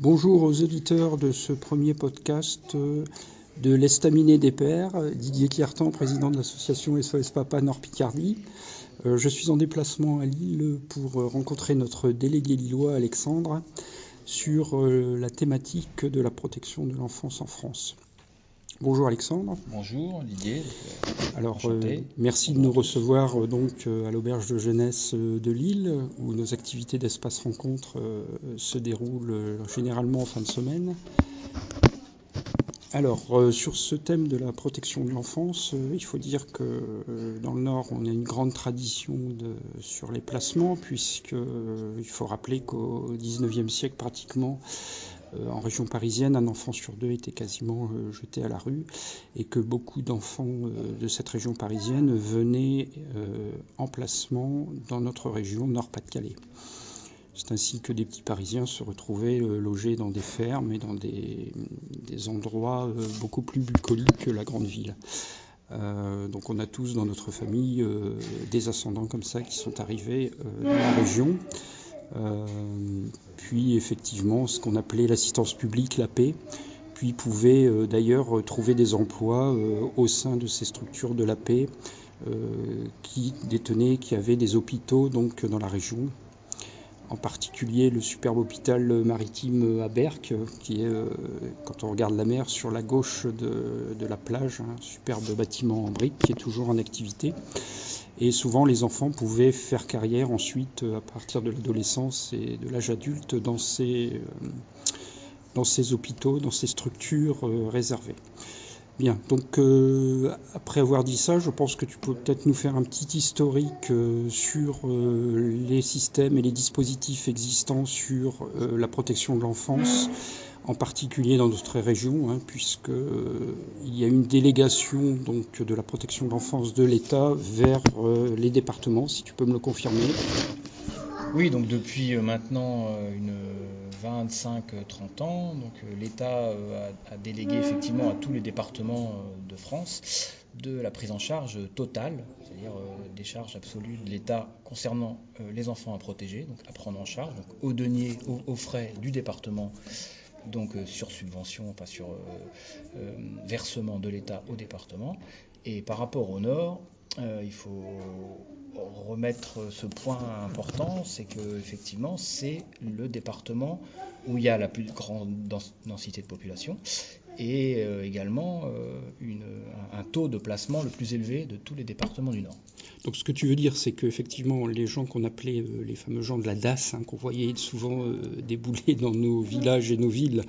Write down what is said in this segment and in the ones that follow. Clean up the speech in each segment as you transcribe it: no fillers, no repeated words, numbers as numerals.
Bonjour aux auditeurs de ce premier podcast de l'Estaminet des Pères, Didier Quiertan, président de l'association SOS Papa Nord-Picardie. Je suis en déplacement à Lille pour rencontrer notre délégué lillois Alexandre sur la thématique de la protection de l'enfance en France. Bonjour Alexandre. Bonjour Didier. Alors merci de nous recevoir à l'auberge de jeunesse de Lille où nos activités d'espace rencontre se déroulent généralement en fin de semaine. Alors sur ce thème de la protection de l'enfance, il faut dire que dans le Nord on a une grande tradition sur les placements puisqu'il faut rappeler qu'au XIXe siècle pratiquement en région parisienne, un enfant sur deux était quasiment jeté à la rue et que beaucoup d'enfants de cette région parisienne venaient en placement dans notre région Nord-Pas-de-Calais. C'est ainsi que des petits Parisiens se retrouvaient logés dans des fermes et dans des endroits beaucoup plus bucoliques que la grande ville. Donc on a tous dans notre famille des ascendants comme ça qui sont arrivés dans la région. Puis effectivement ce qu'on appelait l'assistance publique, l'AP, puis pouvaient d'ailleurs trouver des emplois au sein de ces structures de l'AP qui avaient des hôpitaux donc dans la région, en particulier le superbe hôpital maritime à Berck qui est, quand on regarde la mer, sur la gauche de la plage, un superbe bâtiment en briques qui est toujours en activité. Et souvent, les enfants pouvaient faire carrière ensuite, à partir de l'adolescence et de l'âge adulte, dans ces hôpitaux, dans ces structures réservées. Bien, donc après avoir dit ça, je pense que tu peux peut-être nous faire un petit historique sur les systèmes et les dispositifs existants sur la protection de l'enfance, en particulier dans notre région, puisqu'il y a une délégation donc, de la protection de l'enfance de l'État vers les départements, si tu peux me le confirmer. Oui, donc depuis maintenant une 25-30 ans, donc l'État a délégué effectivement à tous les départements de France de la prise en charge totale, c'est-à-dire des charges absolues de l'État concernant les enfants à protéger, donc à prendre en charge, donc aux deniers, aux frais du département, donc sur subvention, pas sur versement de l'État au département. Et par rapport au Nord, il faut remettre ce point important, c'est que effectivement c'est le département où il y a la plus grande densité de population et également un taux de placement le plus élevé de tous les départements du Nord. Donc ce que tu veux dire, c'est qu'effectivement les gens qu'on appelait les fameux gens de la DAS, qu'on voyait souvent débouler dans nos villages et nos villes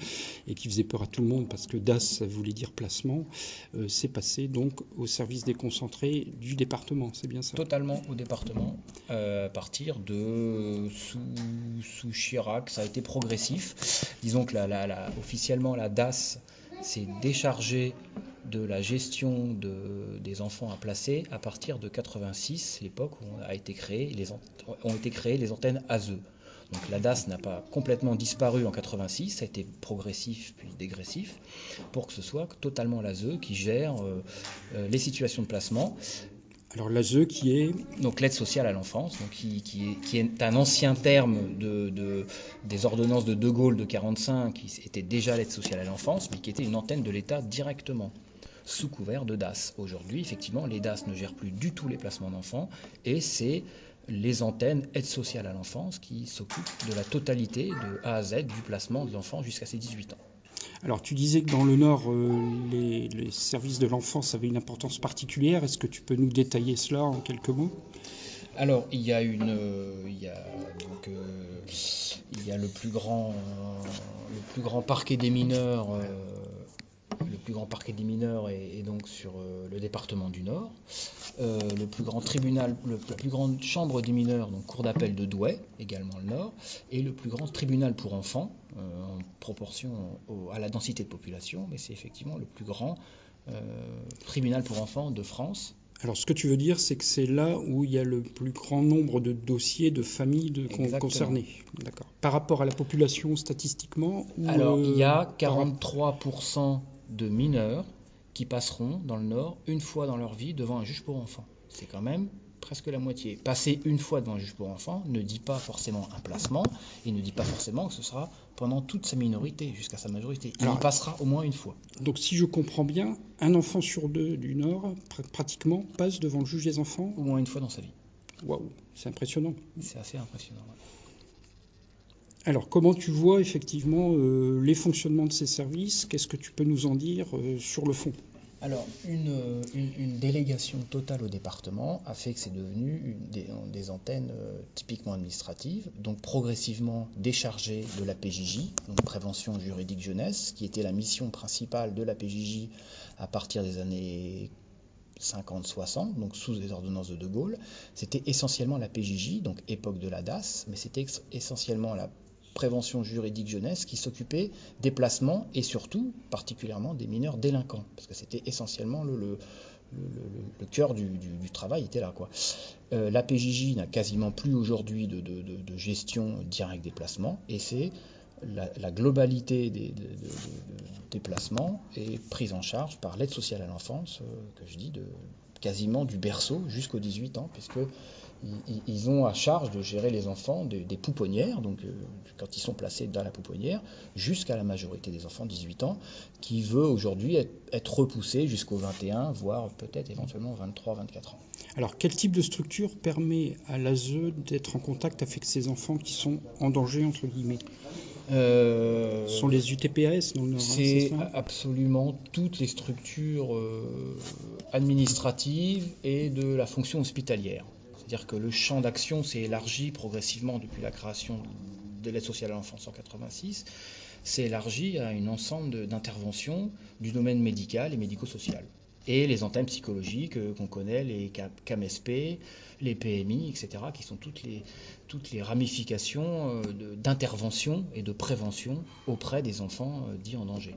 et qui faisaient peur à tout le monde parce que DAS ça voulait dire placement, c'est passé donc au service déconcentré du département, c'est bien ça? Totalement au département, à partir de sous Chirac, ça a été progressif. Disons que officiellement la DAS s'est déchargée de la gestion des enfants à placer à partir de 86, l'époque où ont été créées les antennes ASE. Donc la DAS n'a pas complètement disparu en 86, ça a été progressif puis dégressif, pour que ce soit totalement l'ASE qui gère les situations de placement. Alors l'ASE qui est donc l'aide sociale à l'enfance, donc qui est un ancien terme des ordonnances de De Gaulle de 45, qui était déjà l'aide sociale à l'enfance, mais qui était une antenne de l'État directement, sous couvert de DAS. Aujourd'hui, effectivement, les DAS ne gèrent plus du tout les placements d'enfants, et c'est les antennes aide sociale à l'enfance qui s'occupent de la totalité de A à Z du placement de l'enfant jusqu'à ses 18 ans. Alors tu disais que dans le Nord, les services de l'enfance avaient une importance particulière. Est-ce que tu peux nous détailler cela en quelques mots ? Alors il y a le plus grand parquet des mineurs. Le plus grand parquet des mineurs est donc sur le département du Nord. Le plus grand tribunal, la plus grande chambre des mineurs, donc cour d'appel de Douai, également le Nord, et le plus grand tribunal pour enfants, en proportion à la densité de population, mais c'est effectivement le plus grand tribunal pour enfants de France. Alors ce que tu veux dire, c'est que c'est là où il y a le plus grand nombre de dossiers de familles concernées. D'accord. Par rapport à la population statistiquement Alors il y a 43% de mineurs qui passeront dans le Nord une fois dans leur vie devant un juge pour enfants. C'est quand même presque la moitié. Passer une fois devant un juge pour enfants ne dit pas forcément un placement, et ne dit pas forcément que ce sera pendant toute sa minorité, jusqu'à sa majorité. Il Alors, y passera au moins une fois. Donc si je comprends bien, un enfant sur deux du Nord, pratiquement, passe devant le juge des enfants. Au moins une fois dans sa vie. Waouh, c'est impressionnant. C'est assez impressionnant. Ouais. Alors, comment tu vois effectivement les fonctionnements de ces services? Qu'est-ce que tu peux nous en dire sur le fond? Alors, une délégation totale au département a fait que c'est devenu des antennes typiquement administratives, donc progressivement déchargées de la PJJ, donc prévention juridique jeunesse, qui était la mission principale de la PJJ à partir des années 50-60, donc sous les ordonnances de De Gaulle. C'était essentiellement la PJJ, donc époque de la DAS, mais c'était essentiellement la prévention juridique jeunesse qui s'occupait des placements et surtout particulièrement des mineurs délinquants, parce que c'était essentiellement le cœur du travail était là, quoi. La PJJ n'a quasiment plus aujourd'hui de gestion directe des placements, et c'est la globalité des placements est prise en charge par l'aide sociale à l'enfance, que je dis quasiment du berceau jusqu'aux 18 ans, puisque ils ont à charge de gérer les enfants des pouponnières, donc quand ils sont placés dans la pouponnière, jusqu'à la majorité des enfants, 18 ans, qui veut aujourd'hui être repoussé jusqu'aux 21, voire peut-être éventuellement 23, 24 ans. Alors, quel type de structure permet à l'ASE d'être en contact avec ces enfants qui sont en danger, entre guillemets? Ce sont les UTPAS dans le Nord, c'est ça absolument toutes les structures administratives et de la fonction hospitalière. C'est-à-dire que le champ d'action s'est élargi progressivement depuis la création de l'aide sociale à l'enfance en 86, s'est élargi à un ensemble d'interventions du domaine médical et médico-social. Et les antennes psychologiques qu'on connaît, les CAMSP, les PMI, etc., qui sont toutes les ramifications d'intervention et de prévention auprès des enfants dits en danger.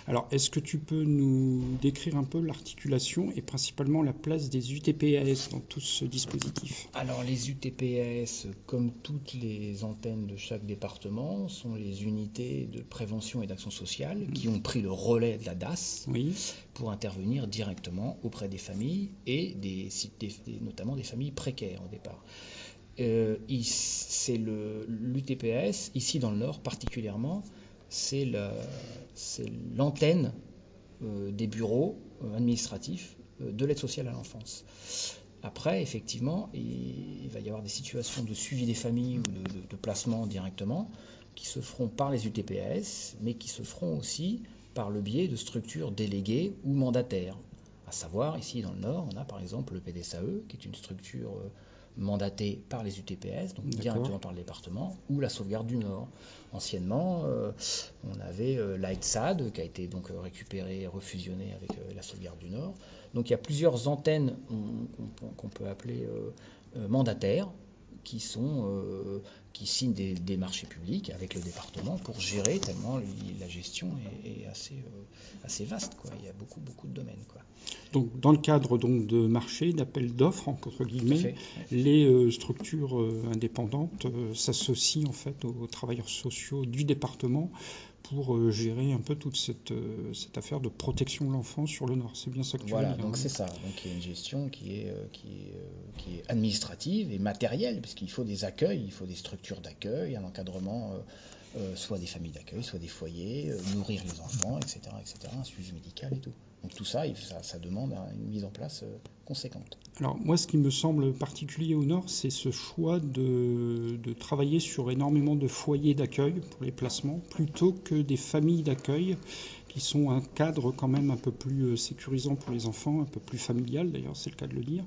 Alors, est-ce que tu peux nous décrire un peu l'articulation et principalement la place des UTPAS dans tout ce dispositif? Alors, les UTPAS, comme toutes les antennes de chaque département, sont les unités de prévention et d'action sociale qui ont pris le relais de la DAS pour intervenir directement auprès des familles et notamment des familles précaires au départ. C'est l'UTPAS, ici dans le Nord particulièrement, c'est l'antenne des bureaux administratifs de l'aide sociale à l'enfance. Après, effectivement, il va y avoir des situations de suivi des familles ou de placement directement qui se feront par les UTPAS, mais qui se feront aussi par le biais de structures déléguées ou mandataires. À savoir, ici dans le Nord, on a par exemple le PDSAE, qui est une structure mandatée par les UTPS, donc directement par le département, ou la sauvegarde du Nord. Anciennement, on avait l'AEDSAD, qui a été donc récupéré, refusionné avec la sauvegarde du Nord. Donc il y a plusieurs antennes qu'on peut appeler mandataires, qui signent des marchés publics avec le département pour gérer, tellement la gestion est assez vaste, quoi. Il y a beaucoup de domaines, quoi. Donc, dans le cadre donc, de marchés, d'appels d'offres, entre guillemets, les structures indépendantes s'associent en fait aux travailleurs sociaux du département pour gérer un peu toute cette affaire de protection de l'enfant sur le Nord. C'est bien ça que tu veux dire? Voilà, donc c'est ça. Donc il y a une gestion qui est administrative et matérielle, parce qu'il faut des accueils, il faut des structures d'accueil, un encadrement, soit des familles d'accueil, soit des foyers, nourrir les enfants, etc., un suivi médical et tout. Donc tout ça, ça demande une mise en place conséquente. Alors moi, ce qui me semble particulier au Nord, c'est ce choix de travailler sur énormément de foyers d'accueil pour les placements, plutôt que des familles d'accueil, qui sont un cadre quand même un peu plus sécurisant pour les enfants, un peu plus familial d'ailleurs, c'est le cas de le dire.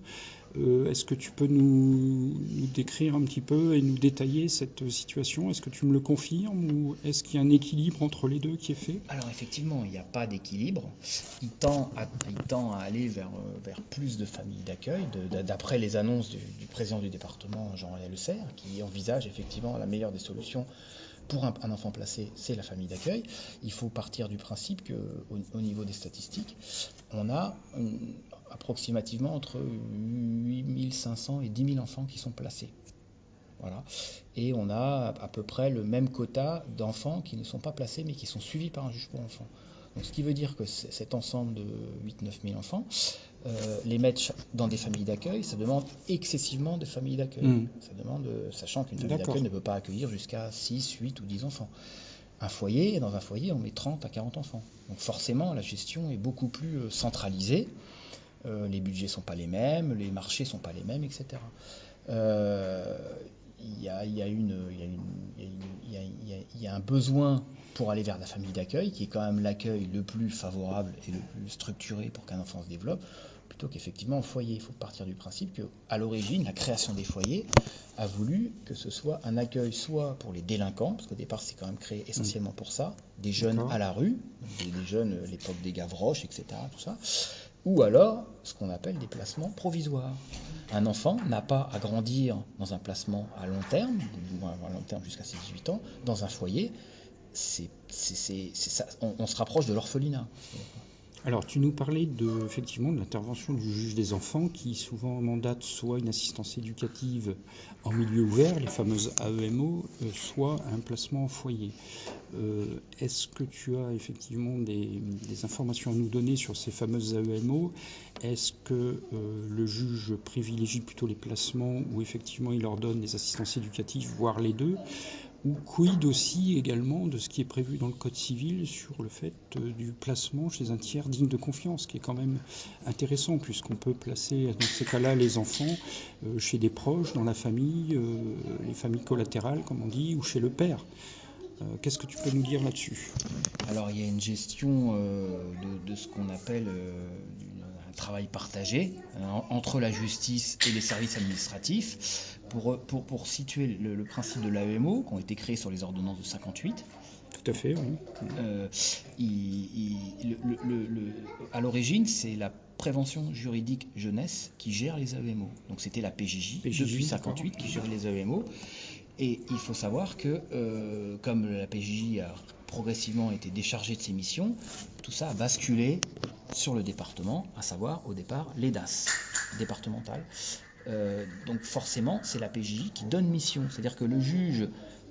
Est-ce que tu peux nous décrire un petit peu et nous détailler cette situation? Est-ce que tu me le confirmes ou est-ce qu'il y a un équilibre entre les deux qui est fait? Alors effectivement, il n'y a pas d'équilibre. Il tend à aller vers plus de familles d'accueil, d'après les annonces du président du département, Jean-René Le Serre, qui envisage effectivement la meilleure des solutions pour un enfant placé, c'est la famille d'accueil. Il faut partir du principe qu'au niveau des statistiques, on a approximativement entre 8500 et 10 000 enfants qui sont placés. Voilà. Et on a à peu près le même quota d'enfants qui ne sont pas placés mais qui sont suivis par un juge pour enfants. Donc, ce qui veut dire que cet ensemble de 8-9 000 enfants, les mettre dans des familles d'accueil, ça demande excessivement de familles d'accueil. Ça demande, sachant qu'une famille d'accueil ne peut pas accueillir jusqu'à 6, 8 ou 10 enfants. un foyer, et dans un foyer, on met 30 à 40 enfants. Donc forcément, la gestion est beaucoup plus centralisée. Les budgets ne sont pas les mêmes, les marchés ne sont pas les mêmes, etc. Il y a un besoin pour aller vers la famille d'accueil, qui est quand même l'accueil le plus favorable et le plus structuré pour qu'un enfant se développe, plutôt qu'effectivement au foyer. Il faut partir du principe qu'à l'origine, la création des foyers a voulu que ce soit un accueil soit pour les délinquants, parce qu'au départ c'est quand même créé essentiellement pour ça, des jeunes à la rue, des jeunes à l'époque des Gavroches, etc., tout ça, ou alors ce qu'on appelle des placements provisoires. Un enfant n'a pas à grandir dans un placement à long terme, ou à long terme jusqu'à ses 18 ans, dans un foyer. C'est ça, on se rapproche de l'orphelinat. Alors, tu nous parlais effectivement de l'intervention du juge des enfants qui souvent mandate soit une assistance éducative en milieu ouvert, les fameuses AEMO, soit un placement en foyer. Est-ce que tu as effectivement des informations à nous donner sur ces fameuses AEMO? Est-ce que le juge privilégie plutôt les placements ou effectivement il leur donne des assistances éducatives, voire les deux? Ou quid aussi également de ce qui est prévu dans le Code civil sur le fait du placement chez un tiers digne de confiance, qui est quand même intéressant, puisqu'on peut placer dans ces cas-là les enfants chez des proches, dans la famille, les familles collatérales, comme on dit, ou chez le père. Qu'est-ce que tu peux nous dire là-dessus? Alors il y a une gestion de ce qu'on appelle un travail partagé entre la justice et les services administratifs pour situer le principe de l'AEMO qui ont été créés sur les ordonnances de 58. Tout à fait, oui. À l'origine, c'est la prévention juridique jeunesse qui gère les AEMO. Donc c'était la PJJ depuis 58 qui gérait les AEMO. Et il faut savoir que comme la PJJ a progressivement été déchargée de ses missions, tout ça a basculé sur le département, à savoir au départ les DAS départementales. Donc forcément, c'est la PJJ qui donne mission. C'est-à-dire que le juge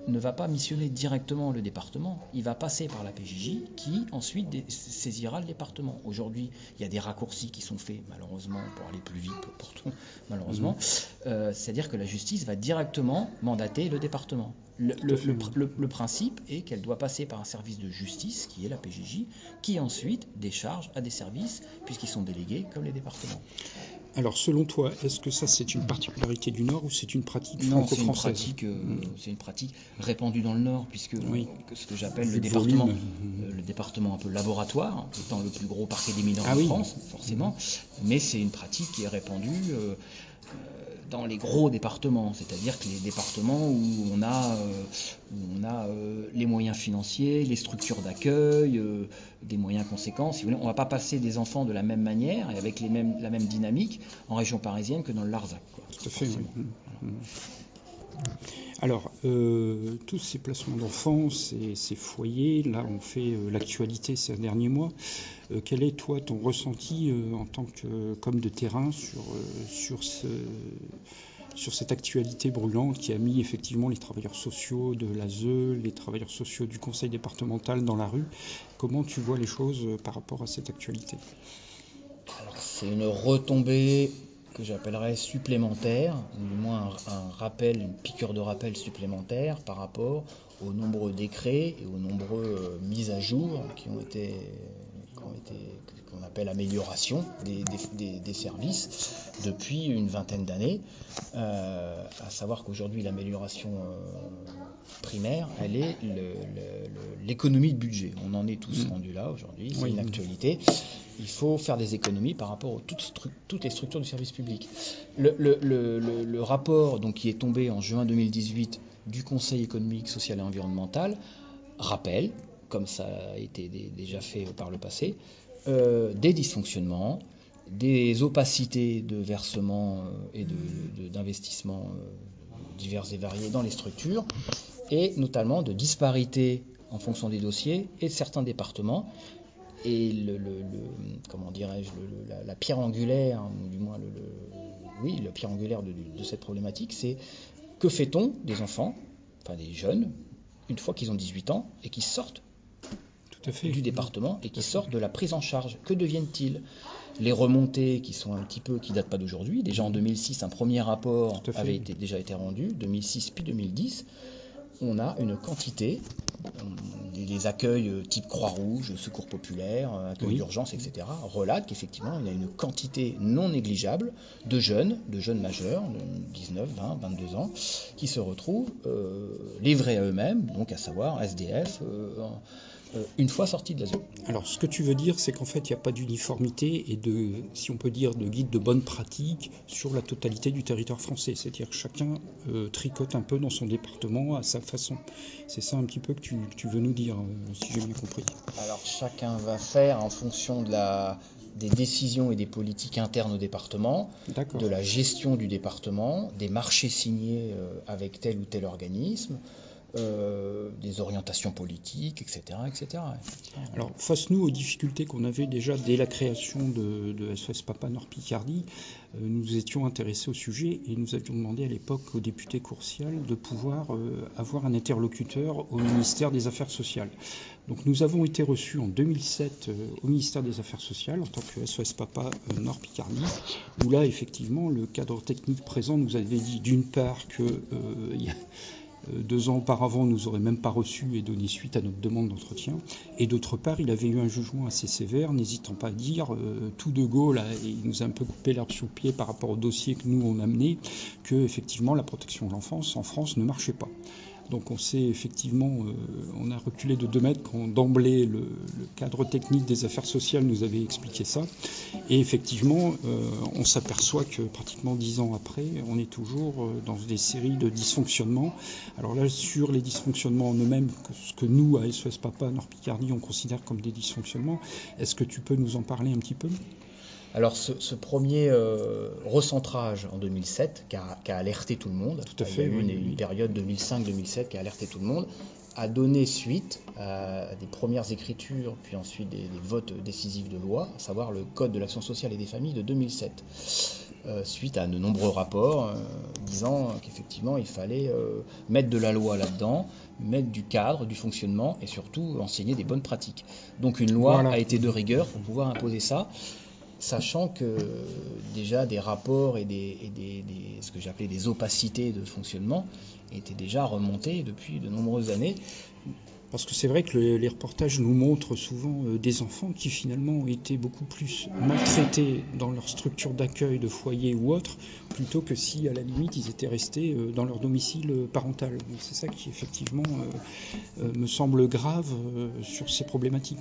ne va pas missionner directement le département, il va passer par la PJJ qui ensuite saisira le département. Aujourd'hui, il y a des raccourcis qui sont faits, malheureusement, pour aller plus vite, pour tout, malheureusement. C'est-à-dire que la justice va directement mandater le département. Le principe est qu'elle doit passer par un service de justice, qui est la PJJ, qui ensuite décharge à des services, puisqu'ils sont délégués comme les départements. Alors, selon toi, est-ce que ça, c'est une particularité du Nord ou c'est une pratique franco-française? Non, c'est une pratique répandue dans le Nord, puisque ce que j'appelle le département un peu laboratoire, étant le plus gros parquet des mineurs de France, forcément, mais c'est une pratique qui est répandue dans les gros départements, c'est-à-dire que les départements où on a les moyens financiers, les structures d'accueil, des moyens conséquents. Si vous voulez, on ne va pas passer des enfants de la même manière et avec la même dynamique en région parisienne que dans le Larzac. Tout à fait, oui. Alors, tous ces placements d'enfants, ces foyers, là on fait l'actualité ces derniers mois. Quel est toi ton ressenti en tant qu'homme de terrain sur cette actualité brûlante qui a mis effectivement les travailleurs sociaux de l'ASE, les travailleurs sociaux du conseil départemental dans la rue? Comment tu vois les choses par rapport à cette actualité? Alors, c'est une retombée que j'appellerais supplémentaire, ou du moins un rappel, une piqûre de rappel supplémentaire par rapport aux nombreux décrets et aux nombreuses mises à jour qu'on appelle amélioration des services depuis une vingtaine d'années. À savoir qu'aujourd'hui l'amélioration primaire, elle est l'économie de budget. On en est tous rendus là aujourd'hui, c'est une actualité. Il faut faire des économies par rapport à toutes les structures du service public. Le rapport donc, qui est tombé en juin 2018 du Conseil économique, social et environnemental rappelle, comme ça a été déjà fait par le passé, des dysfonctionnements, des opacités de versement et d'investissement divers et variés dans les structures, et notamment de disparités en fonction des dossiers et de certains départements. Et la pierre angulaire, ou du moins la pierre angulaire de cette problématique, c'est que fait-on des enfants, enfin des jeunes, une fois qu'ils ont 18 ans et qu'ils sortent du département et qui sortent de la prise en charge? Que deviennent-ils? Les remontées qui datent pas d'aujourd'hui. Déjà en 2006, un premier rapport avait déjà été rendu, 2006 puis 2010. on a une quantité, des accueils type Croix-Rouge, Secours populaire, accueil d'urgence, etc., relatent qu'effectivement, il y a une quantité non négligeable de jeunes majeurs, de 19, 20, 22 ans, qui se retrouvent livrés à eux-mêmes, donc à savoir SDF, une fois sortis de l'asile. Alors, ce que tu veux dire, c'est qu'en fait, il n'y a pas d'uniformité et si on peut dire, de guide de bonne pratique sur la totalité du territoire français. C'est-à-dire que chacun tricote un peu dans son département à sa façon. C'est ça un petit peu que tu veux nous dire, si j'ai bien compris. Alors, chacun va faire en fonction des décisions et des politiques internes au département, de la gestion du département, des marchés signés avec tel ou tel organisme, des orientations politiques, etc., etc. Alors, face-nous aux difficultés qu'on avait déjà dès la création de SOS Papa Nord Picardie, nous étions intéressés au sujet et nous avions demandé à l'époque au député Courcial de pouvoir avoir un interlocuteur au ministère des Affaires sociales. Donc nous avons été reçus en 2007 au ministère des Affaires sociales en tant que SOS Papa Nord Picardie, où là effectivement le cadre technique présent nous avait dit d'une part que 2 ans auparavant, nous aurait même pas reçus et donné suite à notre demande d'entretien. Et d'autre part, il avait eu un jugement assez sévère, n'hésitant pas à dire tout de go, là, et il nous a un peu coupé l'herbe sous le pied par rapport au dossier que nous on a mené, que effectivement la protection de l'enfance en France ne marchait pas. Donc on s'est effectivement, on a reculé de 2 mètres quand d'emblée le cadre technique des affaires sociales nous avait expliqué ça. Et effectivement, on s'aperçoit que pratiquement 10 ans après, on est toujours dans des séries de dysfonctionnements. Alors là, sur les dysfonctionnements en eux-mêmes, ce que nous, à SOS Papa Nord Picardie, on considère comme des dysfonctionnements, est-ce que tu peux nous en parler un petit peu ? Alors ce premier recentrage en 2007 qui a alerté tout le monde, tout à fait, il y a eu une période 2005-2007 qui a alerté tout le monde, a donné suite à des premières écritures, puis ensuite des votes décisifs de loi, à savoir le Code de l'action sociale et des familles de 2007, suite à de nombreux rapports disant qu'effectivement il fallait mettre de la loi là-dedans, mettre du cadre, du fonctionnement et surtout enseigner des bonnes pratiques. Donc une loi a été de rigueur pour pouvoir imposer ça, sachant que déjà des rapports et ce que j'appelais des opacités de fonctionnement étaient déjà remontés depuis de nombreuses années. Parce que c'est vrai que les reportages nous montrent souvent des enfants qui finalement ont été beaucoup plus maltraités dans leur structure d'accueil de foyer ou autre, plutôt que si à la limite ils étaient restés dans leur domicile parental. Donc c'est ça qui effectivement me semble grave sur ces problématiques.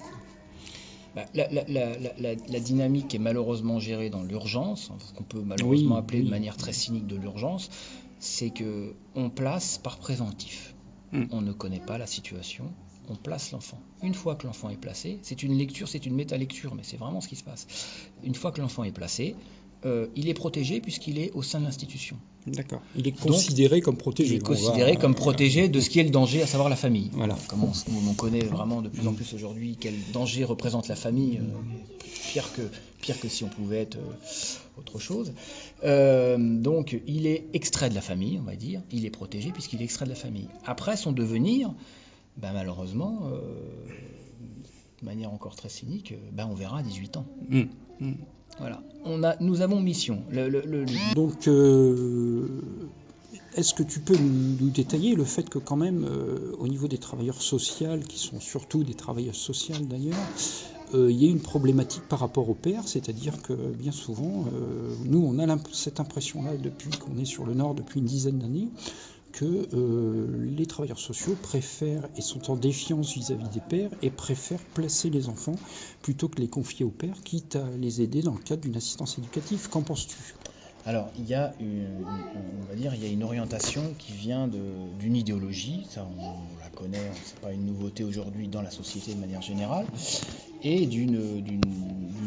La dynamique est malheureusement gérée dans l'urgence, ce qu'on peut malheureusement appeler de manière très cynique de l'urgence, c'est qu'on place par préventif. On ne connaît pas la situation, on place l'enfant. Une fois que l'enfant est placé, c'est une lecture, c'est une métalecture, mais c'est vraiment ce qui se passe. Une fois que l'enfant est placé, il est protégé puisqu'il est au sein de l'institution. D'accord. Il est considéré comme protégé. Il est considéré comme protégé de ce qui est le danger, à savoir la famille. Voilà. Comme on connaît vraiment de plus en plus aujourd'hui quel danger représente la famille, pire que si on pouvait être autre chose. Donc il est extrait de la famille, on va dire. Il est protégé puisqu'il est extrait de la famille. Après son devenir, malheureusement, de manière encore très cynique, on verra à 18 ans. Voilà, nous avons mission. Donc, est-ce que tu peux nous détailler le fait que quand même, au niveau des travailleurs sociaux, qui sont surtout des travailleurs sociaux d'ailleurs, il y a une problématique par rapport au père, c'est-à-dire que bien souvent, nous on a cette impression-là depuis qu'on est sur le Nord depuis une dizaine d'années, que les travailleurs sociaux préfèrent et sont en défiance vis-à-vis des pères et préfèrent placer les enfants plutôt que les confier aux pères, quitte à les aider dans le cadre d'une assistance éducative. Qu'en penses-tu ? Alors, il y a une orientation qui vient d'une idéologie, ça on la connaît, c'est pas une nouveauté aujourd'hui dans la société de manière générale, et d'une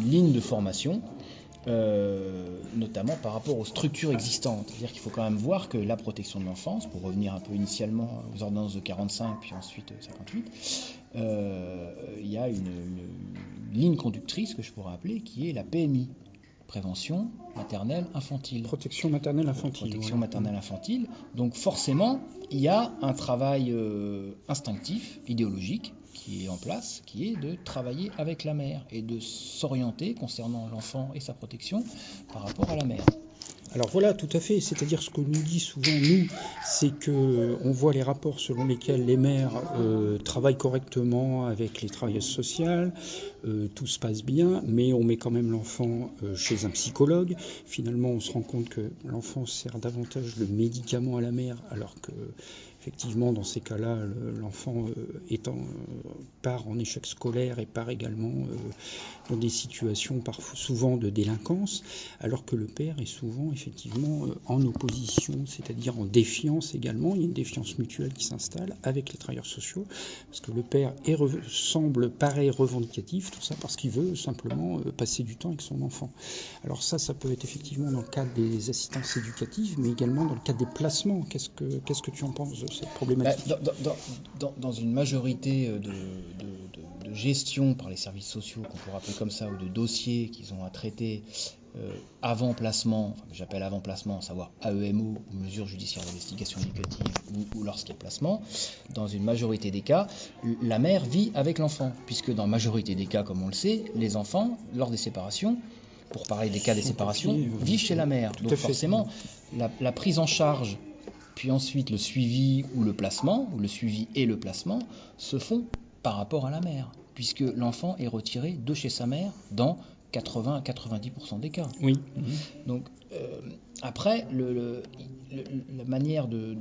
ligne de formation, notamment par rapport aux structures existantes. C'est-à-dire qu'il faut quand même voir que la protection de l'enfance, pour revenir un peu initialement aux ordonnances de 45 puis ensuite 58, il y a une ligne conductrice que je pourrais appeler qui est la PMI. Prévention maternelle infantile. Protection maternelle infantile. Protection maternelle infantile. Donc forcément, il y a un travail instinctif, idéologique, qui est en place, qui est de travailler avec la mère et de s'orienter concernant l'enfant et sa protection par rapport à la mère. Alors voilà, tout à fait. C'est-à-dire ce que nous dit souvent, nous, c'est qu'on voit les rapports selon lesquels les mères travaillent correctement avec les travailleuses sociales, tout se passe bien, mais on met quand même l'enfant chez un psychologue. Finalement, on se rend compte que l'enfant sert davantage de médicament à la mère, alors que effectivement, dans ces cas-là, l'enfant part en échec scolaire et part également dans des situations parfois souvent de délinquance, alors que le père est souvent effectivement en opposition, c'est-à-dire en défiance également. Il y a une défiance mutuelle qui s'installe avec les travailleurs sociaux, parce que le père paraît revendicatif, tout ça parce qu'il veut simplement passer du temps avec son enfant. Alors ça peut être effectivement dans le cadre des assistances éducatives, mais également dans le cadre des placements. Qu'est-ce que tu en penses de cette problématique ? Dans une majorité de gestion par les services sociaux, qu'on pourrait appeler comme ça, ou de dossiers qu'ils ont à traiter avant placement, enfin, que j'appelle avant placement, à savoir AEMO, ou mesures judiciaires d'investigation éducative, ou lorsqu'il y a placement, dans une majorité des cas, la mère vit avec l'enfant, puisque dans la majorité des cas, comme on le sait, les enfants, lors des séparations, pour parler des cas des séparations, vivent chez la mère. Donc forcément, la prise en charge, puis ensuite le suivi ou le placement, ou le suivi et le placement, se font par rapport à la mère, puisque l'enfant est retiré de chez sa mère dans 80 à 90% des cas. Oui. Donc après, la manière de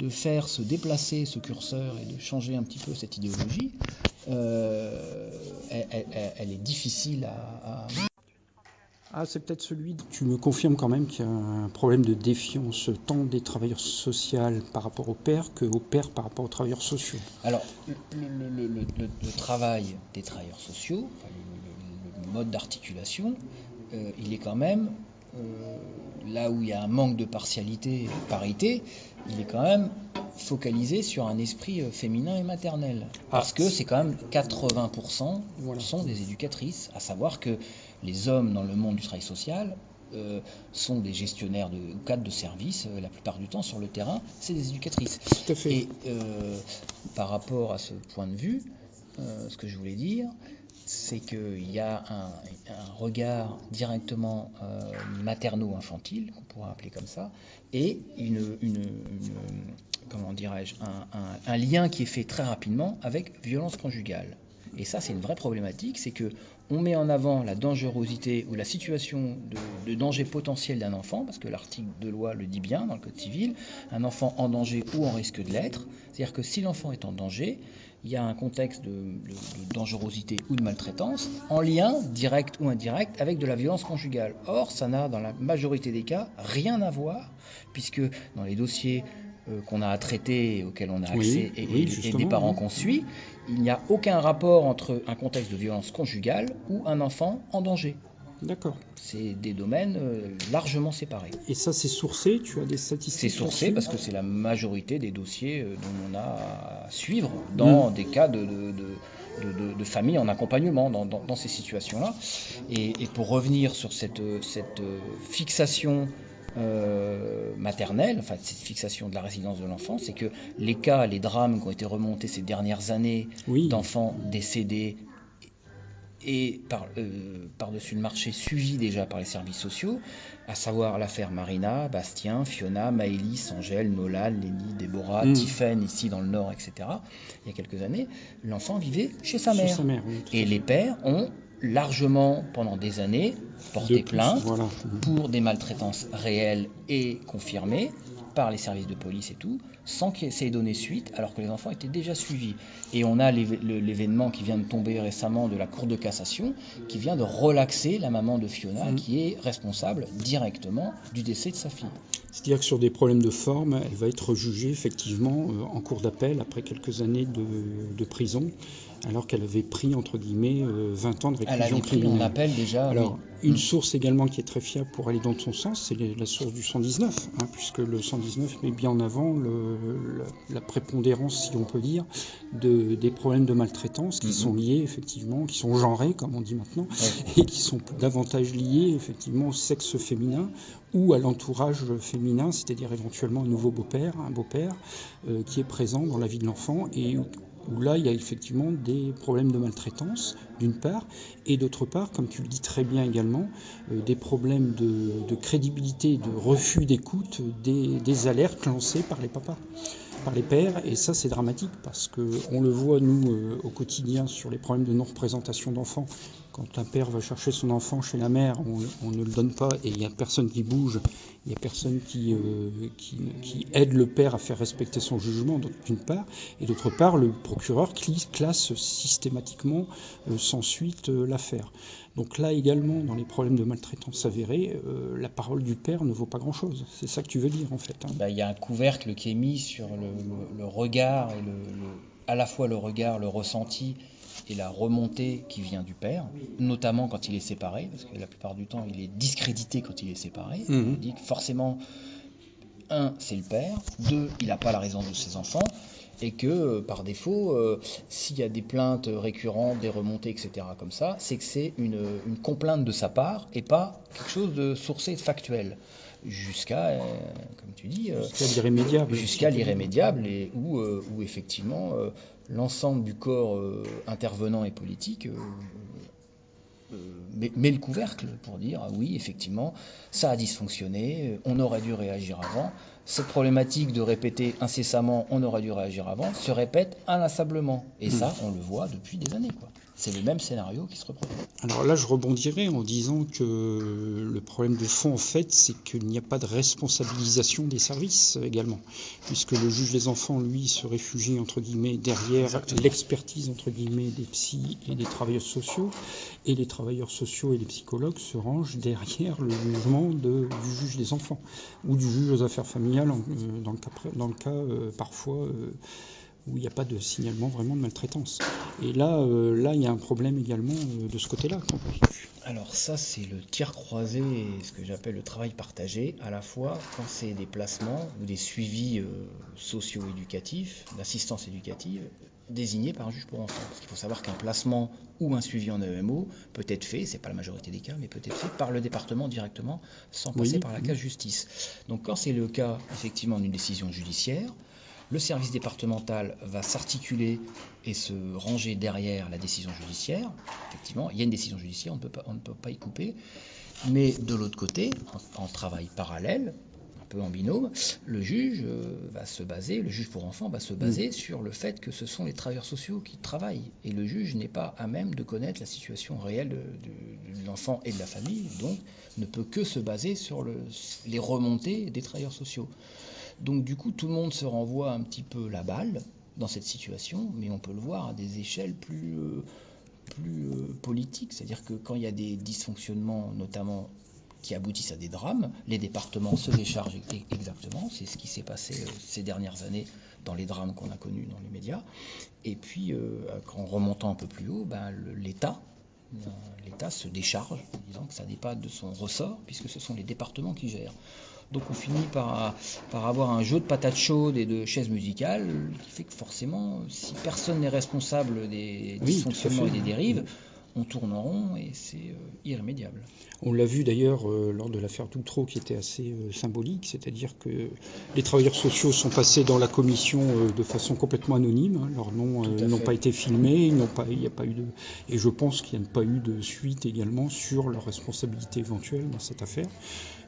faire se déplacer ce curseur et de changer un petit peu cette idéologie, elle est difficile à... Ah, c'est peut-être celui... Tu me confirmes quand même qu'il y a un problème de défiance tant des travailleurs sociaux par rapport au père qu'au père par rapport aux travailleurs sociaux. Alors, le travail des travailleurs sociaux, enfin, le mode d'articulation, il est quand même, là où il y a un manque de partialité, parité, il est quand même focalisé sur un esprit féminin et maternel. Parce que c'est quand même 80% sont des éducatrices, à savoir que les hommes dans le monde du travail social sont des gestionnaires ou cadres de services, la plupart du temps sur le terrain, c'est des éducatrices. Tout à fait. Et par rapport à ce point de vue, ce que je voulais dire, c'est qu'il y a un regard directement materno-infantile, qu'on pourrait appeler comme ça, et comment dirais-je, un lien qui est fait très rapidement avec violence conjugale. Et ça, c'est une vraie problématique, c'est que on met en avant la dangerosité ou la situation de danger potentiel d'un enfant, parce que l'article de loi le dit bien dans le Code civil, un enfant en danger ou en risque de l'être. C'est-à-dire que si l'enfant est en danger, il y a un contexte de dangerosité ou de maltraitance en lien, direct ou indirect, avec de la violence conjugale. Or, ça n'a, dans la majorité des cas, rien à voir, puisque dans les dossiers qu'on a à traiter, auxquels on a accès et des parents qu'on suit, il n'y a aucun rapport entre un contexte de violence conjugale ou un enfant en danger. D'accord. C'est des domaines largement séparés. Et ça, c'est sourcé? Tu as des statistiques? C'est sourcé parce que c'est la majorité des dossiers dont on a à suivre dans des cas de familles en accompagnement dans ces situations-là. Et pour revenir sur cette fixation maternelle, enfin cette fixation de la résidence de l'enfant, c'est que les drames qui ont été remontés ces dernières années d'enfants décédés et par-dessus le marché suivi déjà par les services sociaux, à savoir l'affaire Marina, Bastien, Fiona, Maëlys, Angèle, Nolan, Lénie, Déborah, Tiffaine, ici dans le Nord, etc. Il y a quelques années, l'enfant vivait chez sa mère. Et les pères ont largement, pendant des années, porté plainte pour des maltraitances réelles et confirmées par les services de police et tout, sans qu'il s'est donné suite, alors que les enfants étaient déjà suivis. Et on a l'événement qui vient de tomber récemment de la Cour de cassation, qui vient de relaxer la maman de Fiona, qui est responsable directement du décès de sa fille. C'est-à-dire que sur des problèmes de forme, elle va être jugée effectivement en cour d'appel après quelques années de prison, alors qu'elle avait pris, entre guillemets, 20 ans de réclusion criminelle. On appelle déjà... Alors, une source également qui est très fiable pour aller dans son sens, c'est la source du 119, puisque le 119 met bien en avant la prépondérance, si on peut dire, des problèmes de maltraitance qui sont liés, effectivement, qui sont genrés, comme on dit maintenant, et qui sont davantage liés, effectivement, au sexe féminin ou à l'entourage féminin, c'est-à-dire éventuellement un nouveau beau-père, qui est présent dans la vie de l'enfant et où là, il y a effectivement des problèmes de maltraitance, d'une part, et d'autre part, comme tu le dis très bien également, des problèmes de crédibilité, de refus d'écoute des alertes lancées par les papas, par les pères, et ça c'est dramatique parce qu'on le voit nous au quotidien sur les problèmes de non-représentation d'enfants. Quand un père va chercher son enfant chez la mère, on ne le donne pas et il n'y a personne qui bouge, il n'y a personne qui aide le père à faire respecter son jugement, d'une part, et d'autre part, le procureur classe systématiquement sans suite l'affaire. Donc là également, dans les problèmes de maltraitance avérés, la parole du père ne vaut pas grand-chose. C'est ça que tu veux dire en fait. Il y a un couvercle qui est mis sur le regard, et à la fois le regard, le ressenti et la remontée qui vient du père, notamment quand il est séparé, parce que la plupart du temps il est discrédité quand il est séparé. On dit que forcément, c'est le père, 2, il n'a pas la raison de ses enfants, et que par défaut, s'il y a des plaintes récurrentes, des remontées, etc. comme ça, c'est que c'est une complainte de sa part et pas quelque chose de sourcé et de factuel. Jusqu'à, comme tu dis, jusqu'à l'irrémédiable, et où effectivement l'ensemble du corps intervenant et politique met le couvercle pour dire oui, effectivement, ça a dysfonctionné, on aurait dû réagir avant. Cette problématique de répéter incessamment on aurait dû réagir avant se répète inlassablement. Et ça, on le voit depuis des années, quoi. C'est le même scénario qui se reproduit. Alors là, je rebondirais en disant que le problème de fond, en fait, c'est qu'il n'y a pas de responsabilisation des services également, puisque le juge des enfants, lui, se réfugie, entre guillemets, derrière l'expertise, entre guillemets, des psys et des travailleurs sociaux, et les travailleurs sociaux et les psychologues se rangent derrière le jugement du juge des enfants, ou du juge aux affaires familiales, dans le cas parfois où il n'y a pas de signalement vraiment de maltraitance. Et là, il y a un problème également de ce côté-là. Alors ça, c'est le tir croisé, ce que j'appelle le travail partagé, à la fois quand c'est des placements ou des suivis socio-éducatifs, d'assistance éducative, désignés par un juge pour enfants. Parce qu'il faut savoir qu'un placement ou un suivi en EMO peut être fait, c'est pas la majorité des cas, mais peut être fait par le département directement, sans passer par la case justice. Donc quand c'est le cas, effectivement, d'une décision judiciaire, le service départemental va s'articuler et se ranger derrière la décision judiciaire. Effectivement, il y a une décision judiciaire, on ne peut pas y couper. Mais de l'autre côté, en travail parallèle, un peu en binôme, le juge pour enfants va se baser sur le fait que ce sont les travailleurs sociaux qui travaillent. Et le juge n'est pas à même de connaître la situation réelle de l'enfant et de la famille, donc ne peut que se baser sur les remontées des travailleurs sociaux. Donc du coup, tout le monde se renvoie un petit peu la balle dans cette situation, mais on peut le voir à des échelles plus politiques. C'est-à-dire que quand il y a des dysfonctionnements, notamment qui aboutissent à des drames, les départements se déchargent exactement. C'est ce qui s'est passé ces dernières années dans les drames qu'on a connus dans les médias. Et puis, en remontant un peu plus haut, l'État se décharge en disant que ça n'est pas de son ressort, puisque ce sont les départements qui gèrent. Donc on finit par avoir un jeu de patates chaudes et de chaises musicales qui fait que forcément, si personne n'est responsable des dysfonctionnements et des dérives, on tourne en rond et c'est irrémédiable. On l'a vu d'ailleurs lors de l'affaire Doutreau qui était assez symbolique, c'est-à-dire que les travailleurs sociaux sont passés dans la commission de façon complètement anonyme, leurs noms n'ont pas été filmés, il n'y a pas eu et je pense qu'il n'y a pas eu de suite également sur leur responsabilité éventuelle dans cette affaire.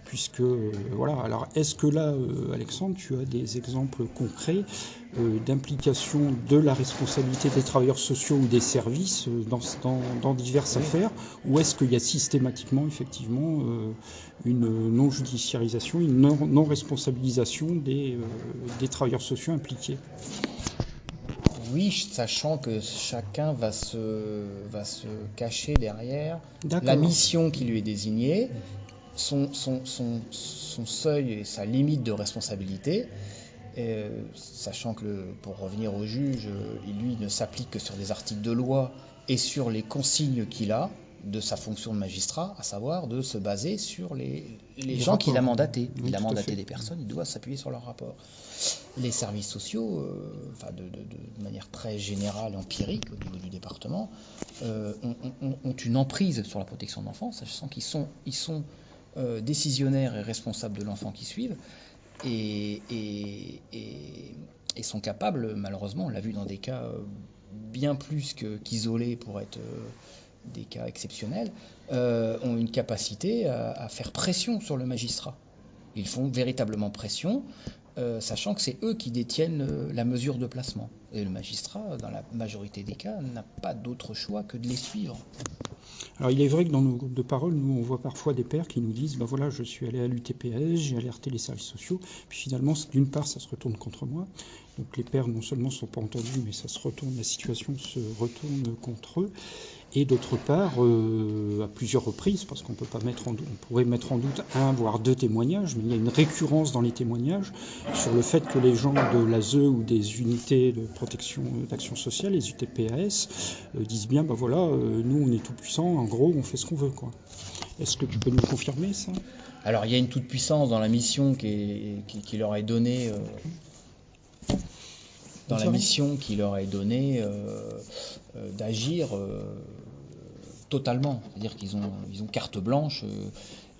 Puisque, alors est-ce que là, Alexandre, tu as des exemples concrets d'implication de la responsabilité des travailleurs sociaux ou des services dans diverses affaires, ou est-ce qu'il y a systématiquement, effectivement, une non-judiciarisation, une non-responsabilisation des travailleurs sociaux impliqués ? Oui, sachant que chacun va se cacher derrière la mission qui lui est désignée, son seuil et sa limite de responsabilité, sachant que, pour revenir au juge, lui ne s'applique que sur des articles de loi et sur les consignes qu'il a de sa fonction de magistrat, à savoir de se baser sur les gens qu'il a mandatés. Il a mandaté des personnes, il doit s'appuyer sur leur rapport. Les services sociaux, de manière très générale et empirique au niveau du département, ont une emprise sur la protection de l'enfance, sachant qu'ils sont décisionnaires et responsables de l'enfant qui suivent, et et sont capables, malheureusement, on l'a vu dans des cas bien plus qu'isolés pour être des cas exceptionnels, ont une capacité à faire pression sur le magistrat. Ils font véritablement pression, sachant que c'est eux qui détiennent la mesure de placement. Et le magistrat, dans la majorité des cas, n'a pas d'autre choix que de les suivre. Alors il est vrai que dans nos groupes de parole, nous on voit parfois des pères qui nous disent voilà, je suis allé à l'UTPS, j'ai alerté les services sociaux, puis finalement d'une part ça se retourne contre moi. Donc les pères non seulement ne sont pas entendus, mais la situation se retourne contre eux. Et d'autre part, à plusieurs reprises, parce qu'on pourrait mettre en doute un, voire deux témoignages, mais il y a une récurrence dans les témoignages sur le fait que les gens de l'ASE ou des unités de protection d'action sociale, les UTPAS, disent bien, nous on est tout puissants, en gros on fait ce qu'on veut, quoi. Est-ce que tu peux nous confirmer ça ? Alors il y a une toute-puissance dans la mission qui leur est donnée. Dans la mission qui leur est donnée d'agir totalement. C'est-à-dire qu'ils ont carte blanche.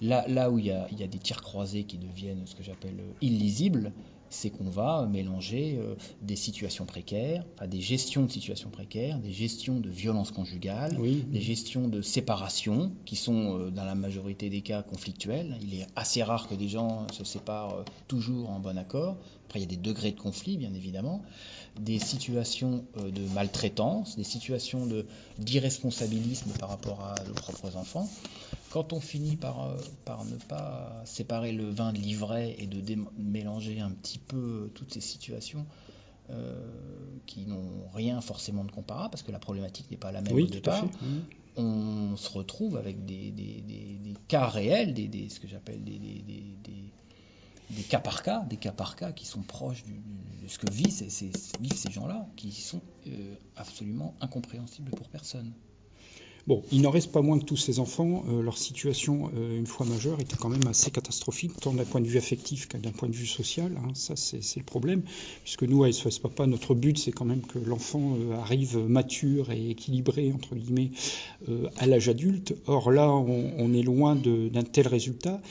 Là où il y a des tirs croisés qui deviennent ce que j'appelle illisibles, c'est qu'on va mélanger des situations précaires, des gestions de situations précaires, des gestions de violences conjugales, des gestions de séparation, qui sont dans la majorité des cas conflictuelles. Il est assez rare que des gens se séparent toujours en bon accord. Après, il y a des degrés de conflit, bien évidemment, des situations de maltraitance, des situations d'irresponsabilisme par rapport à nos propres enfants. Quand on finit par ne pas séparer le vin de l'ivraie et de mélanger un petit peu toutes ces situations qui n'ont rien forcément de comparable, parce que la problématique n'est pas la même au départ, on se retrouve avec des cas réels, ce que j'appelle des cas par cas qui sont proches de ce que vivent ces gens-là, qui sont absolument incompréhensibles pour personne. Bon, il n'en reste pas moins que tous ces enfants, leur situation, une fois majeure, était quand même assez catastrophique, tant d'un point de vue affectif qu'un d'un point de vue social. Ça, c'est le problème, puisque nous, à SOS Papa, notre but, c'est quand même que l'enfant arrive mature et équilibré, entre guillemets, à l'âge adulte. Or là, on est loin d'un tel résultat.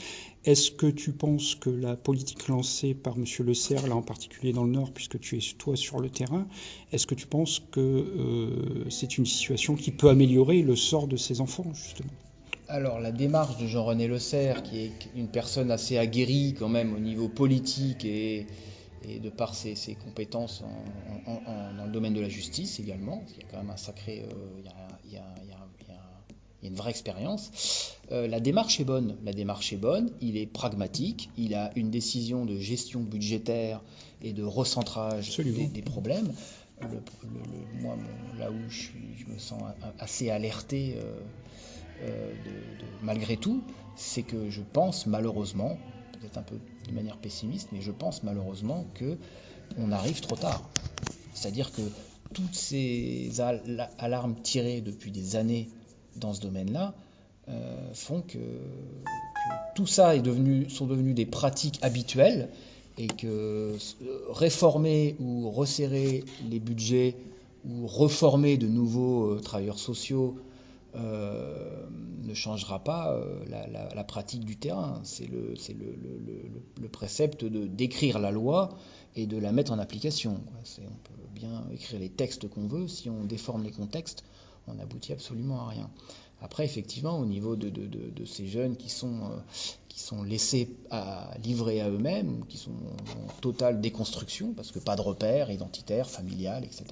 Est-ce que tu penses que la politique lancée par M. Le Serre, là en particulier dans le Nord, puisque tu es toi sur le terrain, est-ce que tu penses que c'est une situation qui peut améliorer le sort de ces enfants, justement ? Alors la démarche de Jean-René Le Serre, qui est une personne assez aguerrie quand même au niveau politique et de par ses compétences dans le domaine de la justice également, il y a quand même un sacré... il y a une vraie expérience. La démarche est bonne. Il est pragmatique. Il a une décision de gestion budgétaire et de recentrage des problèmes. Moi, là où je me sens assez alerté malgré tout, c'est que je pense malheureusement, peut-être un peu de manière pessimiste, mais je pense malheureusement qu'on arrive trop tard. C'est-à-dire que toutes ces alarmes tirées depuis des années dans ce domaine-là, font que tout ça sont devenus des pratiques habituelles et que réformer ou resserrer les budgets ou reformer de nouveaux travailleurs sociaux ne changera pas la pratique du terrain. C'est le précepte d'écrire la loi et de la mettre en application. On peut bien écrire les textes qu'on veut, si on déforme les contextes, on n'aboutit absolument à rien. Après, effectivement, au niveau de ces jeunes qui sont laissés livrés à eux-mêmes, qui sont en totale déconstruction, parce que pas de repères identitaires, familiales, etc.,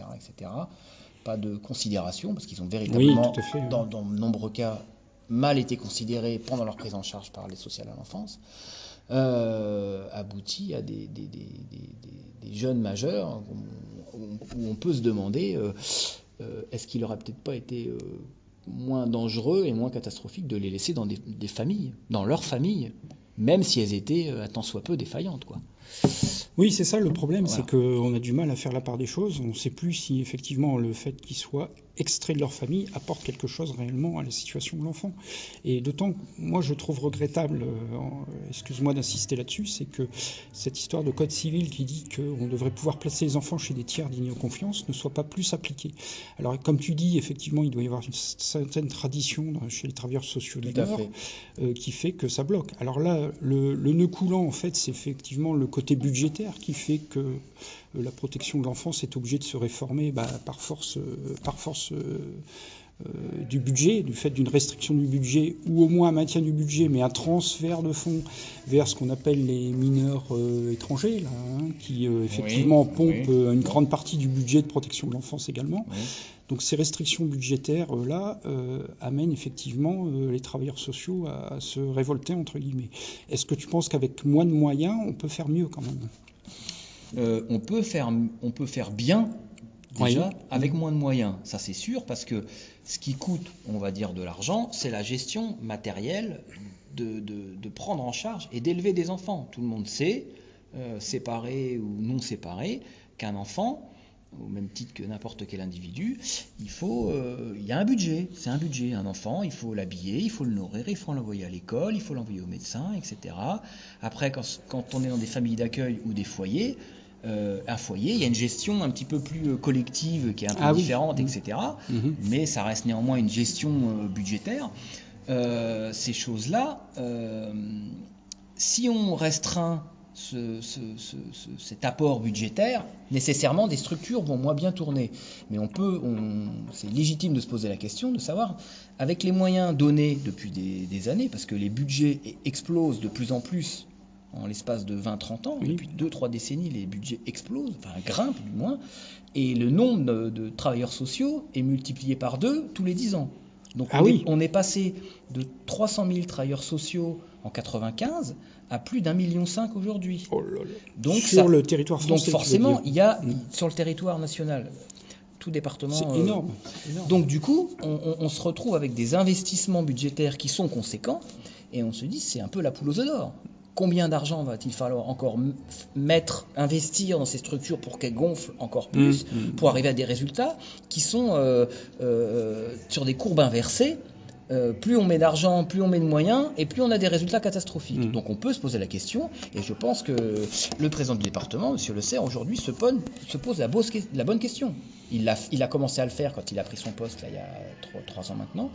pas de considération, parce qu'ils ont véritablement, dans de nombreux cas, mal été considérés pendant leur prise en charge par l'aide sociale à l'enfance, aboutit à des jeunes majeurs où on peut se demander est-ce qu'il n'aurait peut-être pas été moins dangereux et moins catastrophique de les laisser dans des familles, dans leurs familles, même si elles étaient tant soit peu défaillantes, quoi. Oui, c'est ça le problème, voilà. C'est qu'on a du mal à faire la part des choses. On ne sait plus si effectivement le fait qu'ils soient extraits de leur famille apporte quelque chose réellement à la situation de l'enfant. Et d'autant que moi je trouve regrettable, excuse-moi d'insister là-dessus, c'est que cette histoire de code civil qui dit qu'on devrait pouvoir placer les enfants chez des tiers dignes de confiance ne soit pas plus appliquée. Alors comme tu dis, effectivement, il doit y avoir une certaine tradition chez les travailleurs sociaux du Nord qui fait que ça bloque. Alors là, le nœud coulant, en fait, c'est effectivement le côté budgétaire qui fait que la protection de l'enfance est obligée de se réformer par force du budget, du fait d'une restriction du budget, ou au moins un maintien du budget, mais un transfert de fonds vers ce qu'on appelle les mineurs étrangers, là, qui effectivement pompent une grande partie du budget de protection de l'enfance également. Oui. Donc ces restrictions budgétaires-là amènent effectivement les travailleurs sociaux à se révolter, entre guillemets. Est-ce que tu penses qu'avec moins de moyens, on peut faire mieux quand même ? On peut faire bien, déjà, avec moins de moyens. Ça, c'est sûr, parce que ce qui coûte, on va dire, de l'argent, c'est la gestion matérielle de prendre en charge et d'élever des enfants. Tout le monde sait, séparé ou non séparé, qu'un enfant, au même titre que n'importe quel individu, il y a un budget. C'est un budget. Un enfant, il faut l'habiller, il faut le nourrir, il faut l'envoyer à l'école, il faut l'envoyer au médecin, etc. Après, quand on est dans des familles d'accueil ou des foyers, un foyer, il y a une gestion un petit peu plus collective qui est un peu différente, etc. Mais ça reste néanmoins une gestion budgétaire. Ces choses-là, si on restreint cet apport budgétaire, nécessairement des structures vont moins bien tourner. Mais c'est légitime de se poser la question de savoir, avec les moyens donnés depuis des années, parce que les budgets explosent de plus en plus en l'espace de 20-30 ans, depuis 2-3 décennies, les budgets explosent, enfin grimpent du moins, et le nombre de travailleurs sociaux est multiplié par 2 tous les 10 ans. Donc on est passé de 300 000 travailleurs sociaux en 1995 à plus d'1,5 million aujourd'hui. Oh là là. Donc sur le territoire français. Donc forcément, il y a sur le territoire national, tout département. C'est énorme. Donc du coup, on se retrouve avec des investissements budgétaires qui sont conséquents, et on se dit c'est un peu la poule aux œufs d'or. Combien d'argent va-t-il falloir encore investir dans ces structures pour qu'elles gonflent encore plus, pour arriver à des résultats qui sont sur des courbes inversées. Plus on met d'argent, plus on met de moyens, et plus on a des résultats catastrophiques. Donc on peut se poser la question, et je pense que le président du département, M. Le Serre, aujourd'hui se pose la bonne question. Il a commencé à le faire quand il a pris son poste, là, il y a 3 ans maintenant.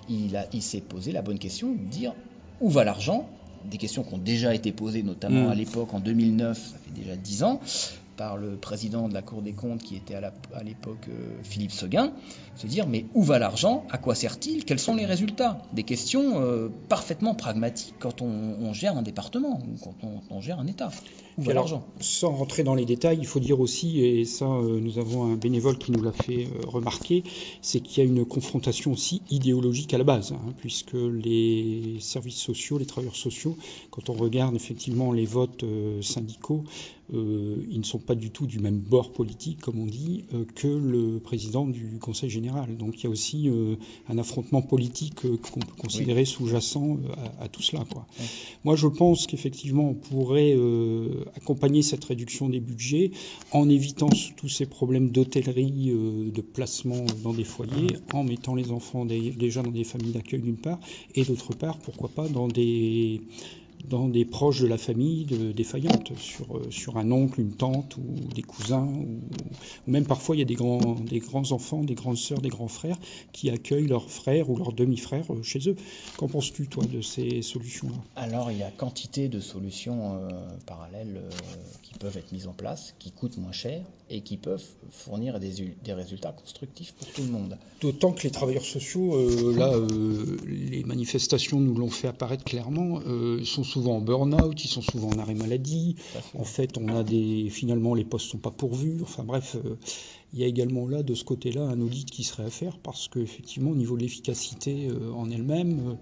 Il s'est posé la bonne question de dire où va l'argent. Des questions qui ont déjà été posées, notamment à l'époque, en 2009, ça fait déjà 10 ans, par le président de la Cour des comptes, qui était à l'époque Philippe Séguin, se dire, mais où va l'argent ? À quoi sert-il ? Quels sont les résultats ? Des questions parfaitement pragmatiques quand on gère un département, ou quand on gère un État. Où va l'argent ? Sans rentrer dans les détails, il faut dire aussi, et ça nous avons un bénévole qui nous l'a fait remarquer, c'est qu'il y a une confrontation aussi idéologique à la base, puisque les services sociaux, les travailleurs sociaux, quand on regarde effectivement les votes syndicaux, ils ne sont pas du tout du même bord politique, comme on dit, que le président du Conseil général. Donc il y a aussi un affrontement politique qu'on peut considérer sous-jacent à tout cela, quoi. Oui. Moi, je pense qu'effectivement, on pourrait accompagner cette réduction des budgets en évitant tous ces problèmes d'hôtellerie, de placement dans des foyers, en mettant les enfants déjà dans des familles d'accueil d'une part, et d'autre part, pourquoi pas dans des proches de la famille défaillantes, sur un oncle, une tante ou des cousins, ou même parfois il y a des grands enfants, des grandes sœurs, des grands frères qui accueillent leurs frères ou leurs demi-frères chez eux. Qu'en penses-tu, toi, de ces solutions-là ? Alors, il y a quantité de solutions parallèles qui peuvent être mises en place, qui coûtent moins cher et qui peuvent fournir des résultats constructifs pour tout le monde. D'autant que les travailleurs sociaux, les manifestations nous l'ont fait apparaître clairement, sont souvent en burn-out, ils sont souvent en arrêt maladie. En fait, finalement, les postes ne sont pas pourvus. Enfin bref, il y a également là, de ce côté-là, un audit qui serait à faire, parce qu'effectivement, au niveau de l'efficacité en elle-même,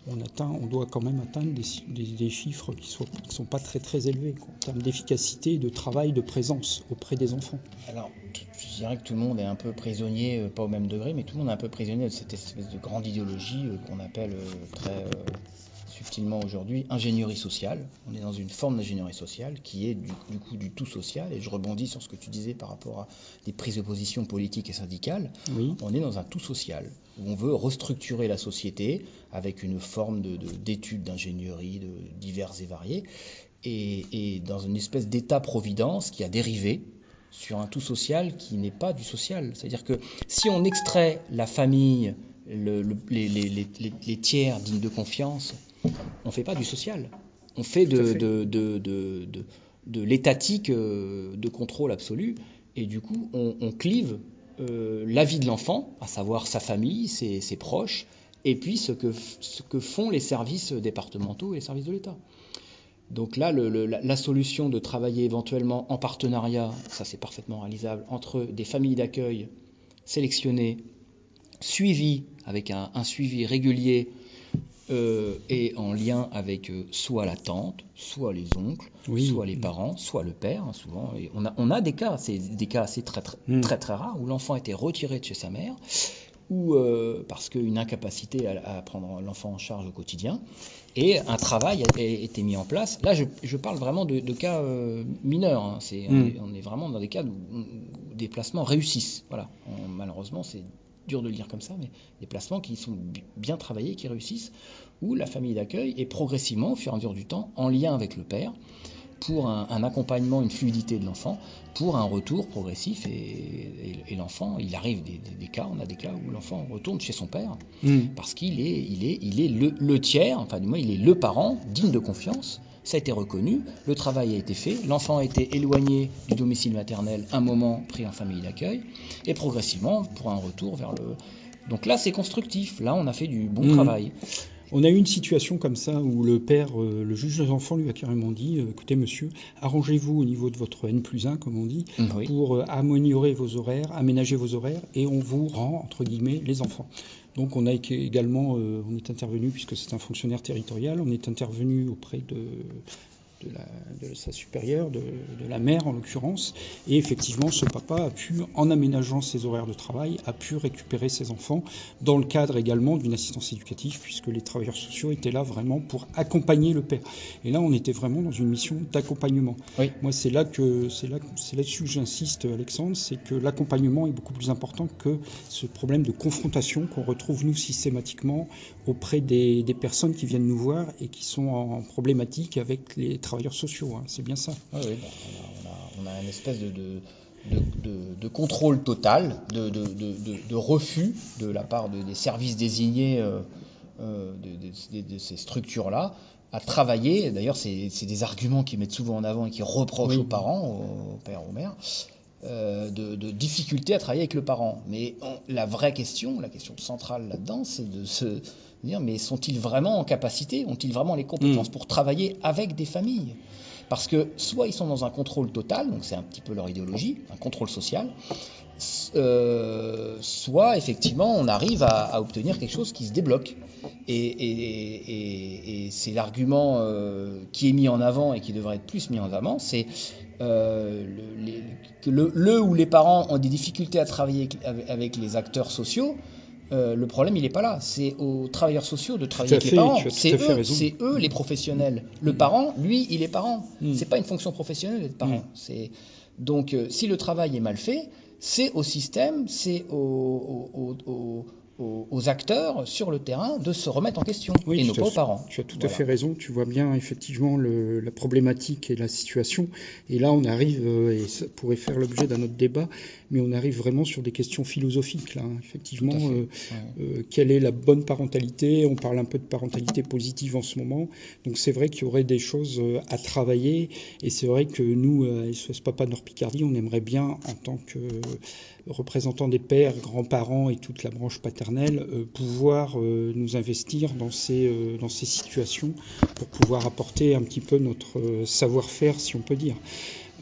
on doit quand même atteindre des chiffres qui ne sont pas très très élevés, quoi, en termes d'efficacité, de travail, de présence auprès des enfants. Alors, je dirais que tout le monde est un peu prisonnier, pas au même degré, mais tout le monde est un peu prisonnier de cette espèce de grande idéologie qu'on appelle très subtilement aujourd'hui ingénierie sociale. On est dans une forme d'ingénierie sociale qui est du coup du tout social, et je rebondis sur ce que tu disais par rapport à des prises de position politiques et syndicales. Oui. On est dans un tout social, où on veut restructurer la société avec une forme d'études d'ingénierie diverses et variées, et dans une espèce d'état-providence qui a dérivé sur un tout social qui n'est pas du social. C'est-à-dire que si on extrait la famille, les tiers dignes de confiance, on ne fait pas du social. On fait l'étatique de contrôle absolu. Et du coup, on clive la vie de l'enfant, à savoir sa famille, ses proches, et puis ce que font les services départementaux et les services de l'État. Donc là, la solution de travailler éventuellement en partenariat, ça c'est parfaitement réalisable, entre des familles d'accueil sélectionnées, suivies, avec un suivi régulier, et en lien avec soit la tante, soit les oncles, soit les parents, soit le père, hein, souvent. Et on a des cas, c'est des cas assez très rares, où l'enfant a été retiré de chez sa mère, ou parce qu'une incapacité à prendre l'enfant en charge au quotidien, et un travail a été mis en place. Là, je parle vraiment de cas mineurs, hein. On est vraiment dans des cas où des placements réussissent. Voilà. Malheureusement, c'est dur de le dire comme ça, mais des placements qui sont bien travaillés, qui réussissent, où la famille d'accueil est progressivement, au fur et à mesure du temps, en lien avec le père, pour un accompagnement, une fluidité de l'enfant, pour un retour progressif, et l'enfant, il arrive on a des cas où l'enfant retourne chez son père, parce qu'il est le tiers, enfin du moins il est le parent digne de confiance. Ça a été reconnu, le travail a été fait, l'enfant a été éloigné du domicile maternel, un moment pris en famille d'accueil, et progressivement pour un retour vers le... Donc là c'est constructif, là on a fait du bon travail. On a eu une situation comme ça où le père, le juge des enfants lui a carrément dit écoutez monsieur, arrangez-vous au niveau de votre N+1 comme on dit, pour améliorer vos horaires, aménager vos horaires, et on vous rend entre guillemets les enfants. Donc on a également, on est intervenu, puisque c'est un fonctionnaire territorial, on est intervenu auprès de sa supérieure, de la mère en l'occurrence, et effectivement ce papa a pu, en aménageant ses horaires de travail, a pu récupérer ses enfants dans le cadre également d'une assistance éducative, puisque les travailleurs sociaux étaient là vraiment pour accompagner le père. Et là on était vraiment dans une mission d'accompagnement. Moi c'est là-dessus que j'insiste, Alexandre, c'est que l'accompagnement est beaucoup plus important que ce problème de confrontation qu'on retrouve nous systématiquement auprès des personnes qui viennent nous voir et qui sont en problématique avec les travailleurs sociaux, hein. C'est bien ça. Oui, on a une espèce de contrôle total, de refus de la part des services désignés de ces structures-là à travailler. D'ailleurs, c'est des arguments qu'ils mettent souvent en avant et qui reprochent aux parents, aux pères, aux mères, de difficulté à travailler avec le parent. Mais la vraie question, la question centrale là-dedans, c'est de se dire, mais sont-ils vraiment en capacité, ont-ils vraiment les compétences pour travailler avec des familles ? Parce que soit ils sont dans un contrôle total, donc c'est un petit peu leur idéologie, un contrôle social, soit effectivement on arrive à obtenir quelque chose qui se débloque. Et c'est l'argument qui est mis en avant et qui devrait être plus mis en avant, c'est que où les parents ont des difficultés à travailler avec les acteurs sociaux. Le problème, il n'est pas là. C'est aux travailleurs sociaux de travailler avec les parents. C'est eux les professionnels. Le parent, lui, il est parent. C'est pas une fonction professionnelle d'être parent. Donc, si le travail est mal fait, c'est au système, c'est aux acteurs sur le terrain de se remettre en question, et non pas aux parents. Tu as tout à fait raison, tu vois bien effectivement la problématique et la situation, et là on arrive, et ça pourrait faire l'objet d'un autre débat, mais on arrive vraiment sur des questions philosophiques là, hein. Effectivement, quelle est la bonne parentalité? On parle un peu de parentalité positive en ce moment, donc c'est vrai qu'il y aurait des choses à travailler, et c'est vrai que nous, à SOS Papa Nord-Picardie, on aimerait bien, en tant que représentants des pères, grands-parents et toute la branche paternelle, pouvoir nous investir dans ces situations pour pouvoir apporter un petit peu notre savoir-faire, si on peut dire.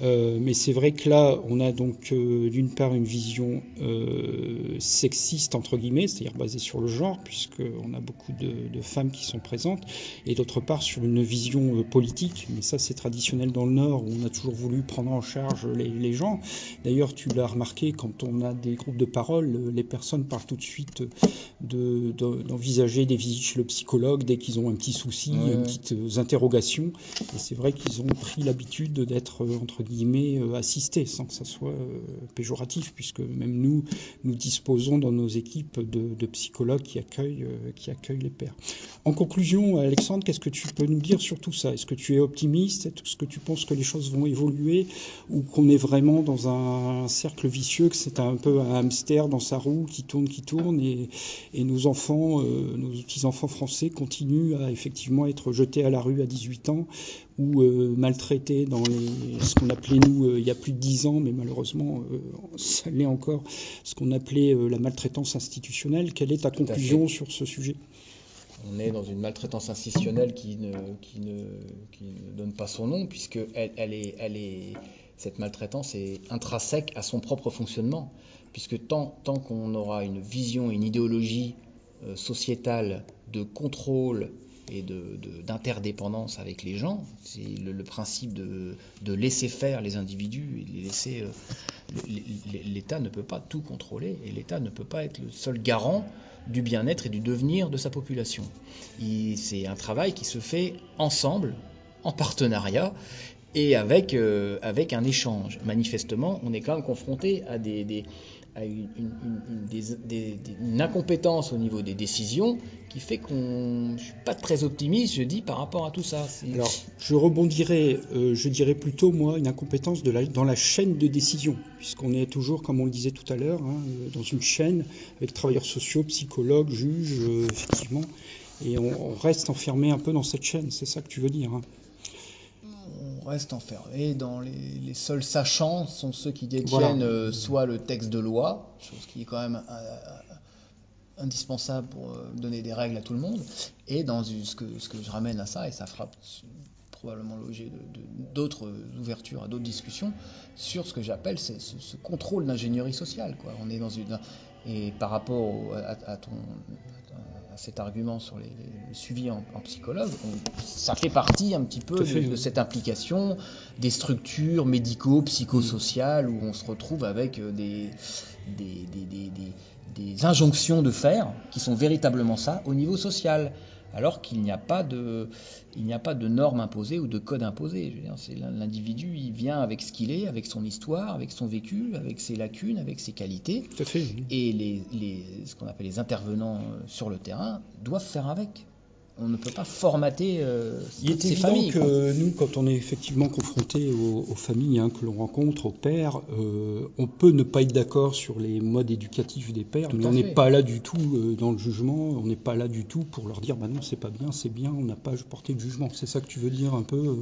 Mais c'est vrai que là, on a donc d'une part une vision sexiste, entre guillemets, c'est-à-dire basée sur le genre, puisqu'on a beaucoup de femmes qui sont présentes, et d'autre part sur une vision politique, mais ça c'est traditionnel dans le Nord, où on a toujours voulu prendre en charge les gens. D'ailleurs, tu l'as remarqué, quand on a des groupes de parole, les personnes parlent tout de suite d'envisager des visites chez le psychologue dès qu'ils ont un petit souci, petites interrogations, et c'est vrai qu'ils ont pris l'habitude d'être, entre guillemets, assistés, sans que ça soit péjoratif, puisque même nous disposons dans nos équipes de psychologues qui accueillent les pères. En conclusion, Alexandre, qu'est-ce que tu peux nous dire sur tout ça? Est-ce que tu es optimiste? Est-ce que tu penses que les choses vont évoluer, ou qu'on est vraiment dans un cercle vicieux, que c'est un peu un hamster dans sa roue qui tourne, et nos enfants, nos petits-enfants français continuent à effectivement être jetés à la rue à 18 ans, ou maltraités dans ce qu'on appelait nous il y a plus de 10 ans, mais malheureusement ça l'est encore, ce qu'on appelait la maltraitance institutionnelle. Quelle est ta conclusion sur ce sujet ? On est dans une maltraitance institutionnelle qui ne donne pas son nom, puisque cette maltraitance est intrinsèque à son propre fonctionnement, puisque tant qu'on aura une vision, une idéologie sociétale de contrôle et d'interdépendance avec les gens, c'est le principe de laisser faire les individus et de les laisser. L'État ne peut pas tout contrôler et l'État ne peut pas être le seul garant du bien-être et du devenir de sa population. C'est un travail qui se fait ensemble, en partenariat et avec un échange. Manifestement, on est quand même confronté à une incompétence au niveau des décisions qui fait je ne suis pas très optimiste, je dis, par rapport à tout ça. Alors, je rebondirais, je dirais plutôt, moi, une incompétence dans la chaîne de décision, puisqu'on est toujours, comme on le disait tout à l'heure, dans une chaîne avec travailleurs sociaux, psychologues, juges, effectivement, et on reste enfermé un peu dans cette chaîne, c'est ça que tu veux dire, hein. On reste enfermé dans les seuls sachants sont ceux qui détiennent soit le texte de loi, chose qui est quand même indispensable pour donner des règles à tout le monde, et dans ce que je ramène à ça, et ça fera probablement l'objet d'autres ouvertures, à d'autres discussions, sur ce que j'appelle ce contrôle d'ingénierie sociale, quoi. On est et par rapport à cet argument sur le suivi en psychologue, ça fait partie un petit peu de cette implication des structures médico, psychosociales, où on se retrouve avec des injonctions de faire qui sont véritablement ça au niveau social, alors qu'il n'y a pas de normes imposées ou de code imposé. Je veux dire, l'individu, il vient avec ce qu'il est, avec son histoire, avec son vécu, avec ses lacunes, avec ses qualités. Tout à fait. Et ce qu'on appelle les intervenants sur le terrain doivent faire avec. On ne peut pas formater Il est ces évident familles. Que nous, quand on est effectivement confronté aux familles que l'on rencontre, aux pères, on peut ne pas être d'accord sur les modes éducatifs des pères, mais on n'est pas là du tout dans le jugement, on n'est pas là du tout pour leur dire non, c'est pas bien, c'est bien, on n'a pas porté de jugement. C'est ça que tu veux dire un peu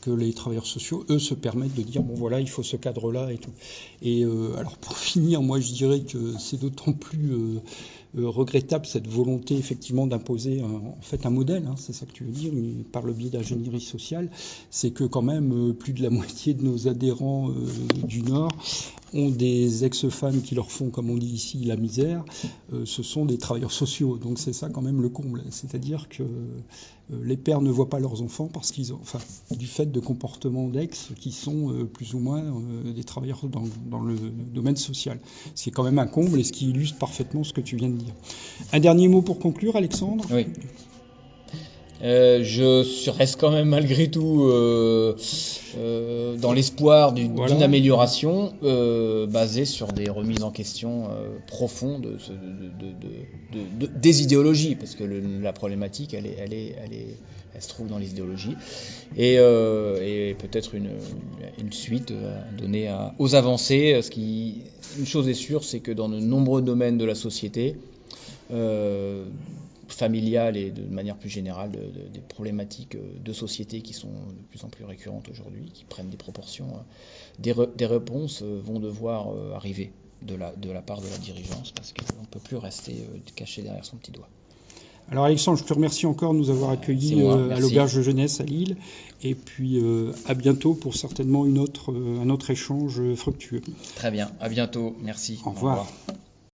que les travailleurs sociaux, eux, se permettent de dire voilà, il faut ce cadre-là et tout. Et alors pour finir, moi je dirais que c'est d'autant plus regrettable cette volonté effectivement d'imposer en fait un modèle, c'est ça que tu veux dire, par le biais d'ingénierie sociale, c'est que quand même plus de la moitié de nos adhérents du Nord ont des ex-femmes qui leur font, comme on dit ici, la misère. Ce sont des travailleurs sociaux, donc c'est ça quand même le comble, c'est-à-dire que les pères ne voient pas leurs enfants parce qu'ils ont, du fait de comportements d'ex qui sont plus ou moins des travailleurs dans le domaine social. Ce qui est quand même un comble et ce qui illustre parfaitement ce que tu viens de dire. Un dernier mot pour conclure, Alexandre ? Oui. Je reste quand même malgré tout dans l'espoir d'une amélioration basée sur des remises en question profondes des idéologies, parce que la problématique elle se trouve dans les idéologies, et peut-être une suite à donner aux avancées. Une chose est sûre, c'est que dans de nombreux domaines de la société familiale et de manière plus générale des problématiques de société qui sont de plus en plus récurrentes aujourd'hui, qui prennent des proportions, des réponses vont devoir arriver de la part de la dirigeance, parce qu'on ne peut plus rester caché derrière son petit doigt. Alors Alexandre, je te remercie encore de nous avoir accueillis à l'Auberge de Jeunesse à Lille, et puis à bientôt pour certainement un autre échange fructueux. Très bien, à bientôt, merci. Au revoir.